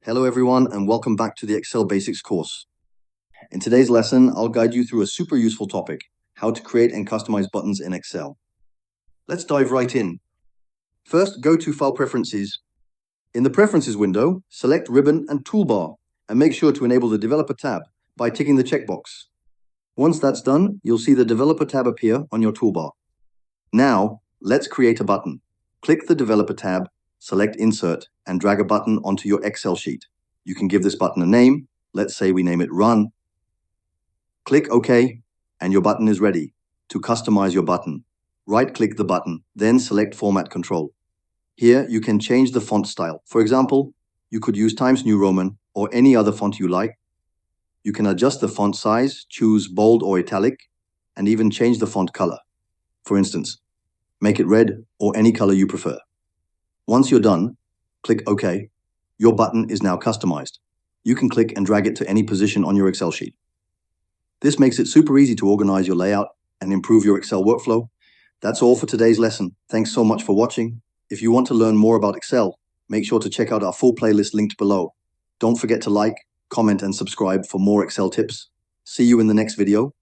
Hello everyone and welcome back to the Excel Basics course. In today's lesson, I'll guide you through a super useful topic, how to create and customize buttons in Excel. Let's dive right in. First, go to File Preferences. In the Preferences window, select Ribbon and Toolbar and make sure to enable the Developer tab by ticking the checkbox. Once that's done, you'll see the Developer tab appear on your toolbar. Now, let's create a button. Click the Developer tab, select Insert, and drag a button onto your Excel sheet. You can give this button a name. Let's say we name it Run. Click OK, and your button is ready. To customize your button, right-click the button, then select Format Control. Here, you can change the font style. For example, you could use Times New Roman or any other font you like. You can adjust the font size, choose bold or italic, and even change the font color. For instance, make it red or any color you prefer. Once you're done, click OK. Your button is now customized. You can click and drag it to any position on your Excel sheet. This makes it super easy to organize your layout and improve your Excel workflow. That's all for today's lesson. Thanks so much for watching. If you want to learn more about Excel, make sure to check out our full playlist linked below. Don't forget to like, comment, and subscribe for more Excel tips. See you in the next video.